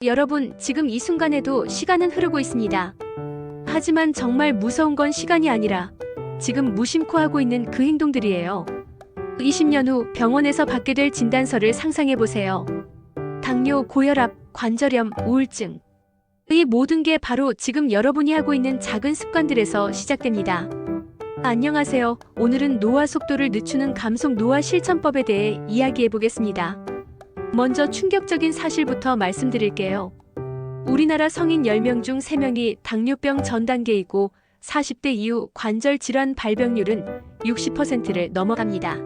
여러분, 지금 이 순간에도 시간은 흐르고 있습니다. 하지만 정말 무서운 건 시간이 아니라 지금 무심코 하고 있는 그 행동들이에요. 20년 후 병원에서 받게 될 진단서를 상상해 보세요. 당뇨, 고혈압, 관절염, 우울증. 이 모든 게 바로 지금 여러분이 하고 있는 작은 습관들에서 시작됩니다. 안녕하세요. 오늘은 노화 속도를 늦추는 감속 노화 실천법에 대해 이야기해 보겠습니다. 먼저 충격적인 사실부터 말씀드릴게요. 우리나라 성인 10명 중 3명이 당뇨병 전 단계이고 40대 이후 관절 질환 발병률은 60%를 넘어갑니다.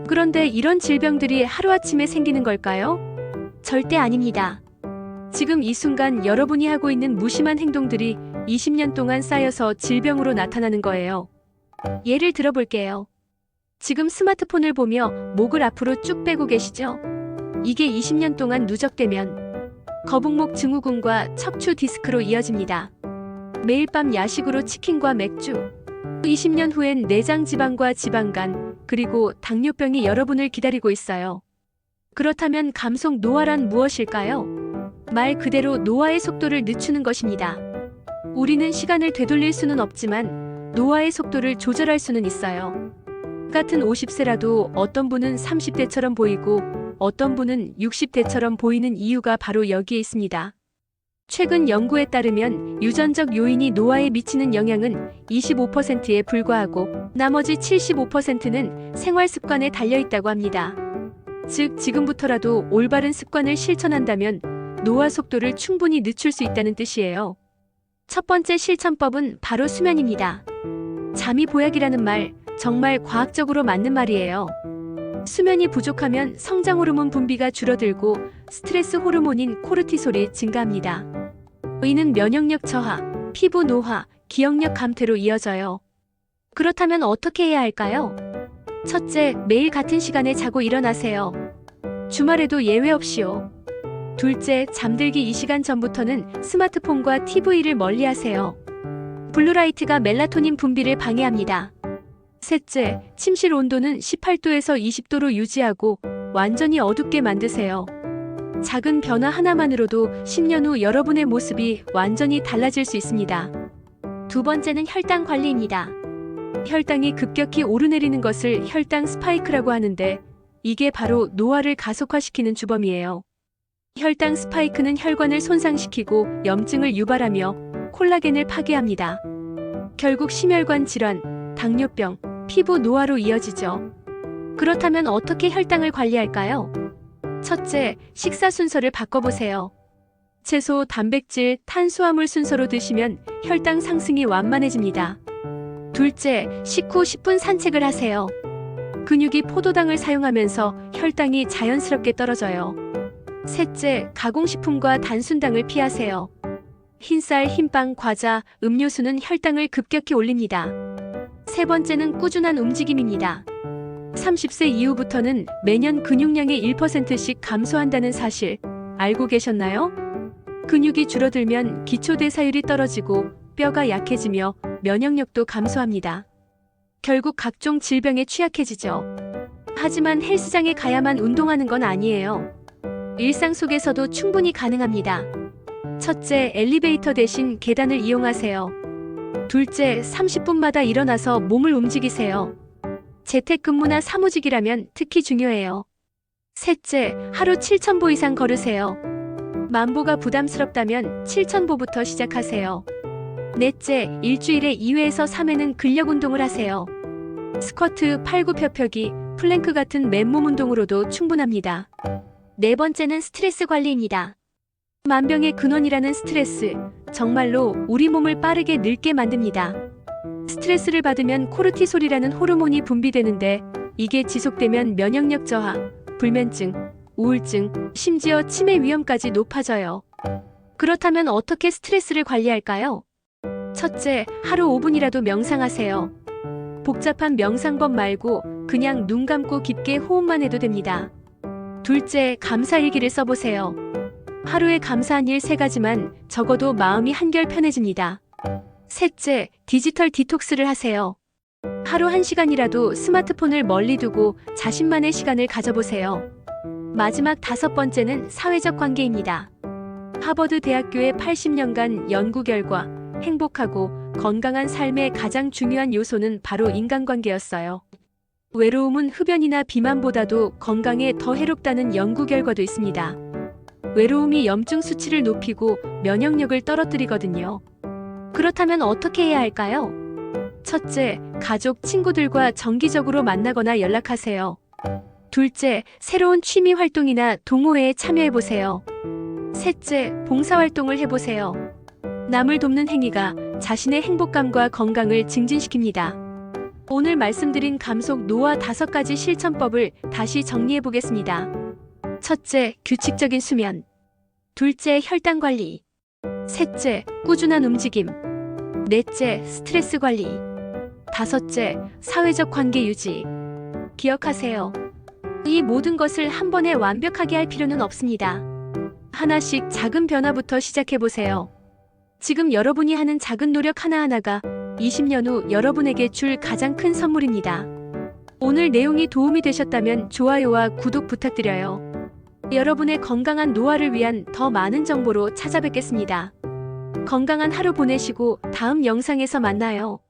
그런데 이런 질병들이 하루아침에 생기는 걸까요? 절대 아닙니다. 지금 이 순간 여러분이 하고 있는 무심한 행동들이 20년 동안 쌓여서 질병으로 나타나는 거예요. 예를 들어볼게요. 지금 스마트폰을 보며 목을 앞으로 쭉 빼고 계시죠? 이게 20년 동안 누적되면 거북목 증후군과 척추 디스크로 이어집니다. 매일 밤 야식으로 치킨과 맥주. 20년 후엔 내장 지방과 지방간, 그리고 당뇨병이 여러분을 기다리고 있어요. 그렇다면 감속 노화란 무엇일까요? 말 그대로 노화의 속도를 늦추는 것입니다. 우리는 시간을 되돌릴 수는 없지만 노화의 속도를 조절할 수는 있어요. 같은 50세라도 어떤 분은 30대처럼 보이고 어떤 분은 60대처럼 보이는 이유가 바로 여기에 있습니다. 최근 연구에 따르면 유전적 요인이 노화에 미치는 영향은 25%에 불과하고 나머지 75%는 생활 습관에 달려있다고 합니다. 즉, 지금부터라도 올바른 습관을 실천한다면 노화 속도를 충분히 늦출 수 있다는 뜻이에요. 첫 번째 실천법은 바로 수면입니다. 잠이 보약이라는 말, 정말 과학적으로 맞는 말이에요. 수면이 부족하면 성장 호르몬 분비가 줄어들고 스트레스 호르몬인 코르티솔이 증가합니다. 이는 면역력 저하, 피부 노화, 기억력 감퇴로 이어져요. 그렇다면 어떻게 해야 할까요? 첫째, 매일 같은 시간에 자고 일어나세요. 주말에도 예외 없이요. 둘째, 잠들기 2시간 전부터는 스마트폰과 TV를 멀리하세요. 블루라이트가 멜라토닌 분비를 방해합니다. 셋째, 침실 온도는 18도에서 20도로 유지하고 완전히 어둡게 만드세요. 작은 변화 하나만으로도 10년 후 여러분의 모습이 완전히 달라질 수 있습니다. 두 번째는 혈당 관리입니다. 혈당이 급격히 오르내리는 것을 혈당 스파이크라고 하는데 이게 바로 노화를 가속화시키는 주범이에요. 혈당 스파이크는 혈관을 손상시키고 염증을 유발하며 콜라겐을 파괴합니다. 결국 심혈관 질환, 당뇨병, 피부 노화로 이어지죠. 그렇다면 어떻게 혈당을 관리할까요? 첫째, 식사 순서를 바꿔보세요. 채소, 단백질, 탄수화물 순서로 드시면 혈당 상승이 완만해집니다. 둘째, 식후 10분 산책을 하세요. 근육이 포도당을 사용하면서 혈당이 자연스럽게 떨어져요. 셋째, 가공식품과 단순당을 피하세요. 흰쌀, 흰빵, 과자, 음료수는 혈당을 급격히 올립니다. 세 번째는 꾸준한 움직임입니다. 30세 이후부터는 매년 근육량의 1%씩 감소한다는 사실 알고 계셨나요? 근육이 줄어들면 기초대사율이 떨어지고 뼈가 약해지며 면역력도 감소합니다. 결국 각종 질병에 취약해지죠. 하지만 헬스장에 가야만 운동하는 건 아니에요. 일상 속에서도 충분히 가능합니다. 첫째, 엘리베이터 대신 계단을 이용하세요. 둘째, 30분마다 일어나서 몸을 움직이세요. 재택근무나 사무직이라면 특히 중요해요. 셋째, 하루 7,000보 이상 걸으세요. 10,000보가 부담스럽다면 7,000보부터 시작하세요. 넷째, 일주일에 2회에서 3회는 근력 운동을 하세요. 스쿼트, 팔굽혀펴기, 플랭크 같은 맨몸 운동으로도 충분합니다. 네 번째는 스트레스 관리입니다. 만병의 근원이라는 스트레스, 정말로 우리 몸을 빠르게 늙게 만듭니다. 스트레스를 받으면 코르티솔이라는 호르몬이 분비되는데 이게 지속되면 면역력 저하, 불면증, 우울증, 심지어 치매 위험까지 높아져요. 그렇다면 어떻게 스트레스를 관리할까요? 첫째, 하루 5분이라도 명상하세요. 복잡한 명상법 말고 그냥 눈 감고 깊게 호흡만 해도 됩니다. 둘째, 감사일기를 써보세요. 하루에 감사한 일 3가지만 적어도 마음이 한결 편해집니다. 셋째, 디지털 디톡스를 하세요. 하루 1시간이라도 스마트폰을 멀리 두고 자신만의 시간을 가져보세요. 마지막 5번째는 사회적 관계입니다. 하버드 대학교의 80년간 연구 결과, 행복하고 건강한 삶의 가장 중요한 요소는 바로 인간관계였어요. 외로움은 흡연이나 비만보다도 건강에 더 해롭다는 연구 결과도 있습니다. 외로움이 염증 수치를 높이고 면역력을 떨어뜨리거든요. 그렇다면 어떻게 해야 할까요? 첫째, 가족, 친구들과 정기적으로 만나거나 연락하세요. 둘째, 새로운 취미 활동이나 동호회에 참여해보세요. 셋째, 봉사활동을 해보세요. 남을 돕는 행위가 자신의 행복감과 건강을 증진시킵니다. 오늘 말씀드린 감속 노화 5가지 실천법을 다시 정리해보겠습니다. 첫째, 규칙적인 수면. 둘째, 혈당 관리. 셋째, 꾸준한 움직임. 넷째, 스트레스 관리. 다섯째, 사회적 관계 유지. 기억하세요. 이 모든 것을 한 번에 완벽하게 할 필요는 없습니다. 하나씩 작은 변화부터 시작해보세요. 지금 여러분이 하는 작은 노력 하나하나가 20년 후 여러분에게 줄 가장 큰 선물입니다. 오늘 내용이 도움이 되셨다면 좋아요와 구독 부탁드려요. 여러분의 건강한 노화를 위한 더 많은 정보로 찾아뵙겠습니다. 건강한 하루 보내시고 다음 영상에서 만나요.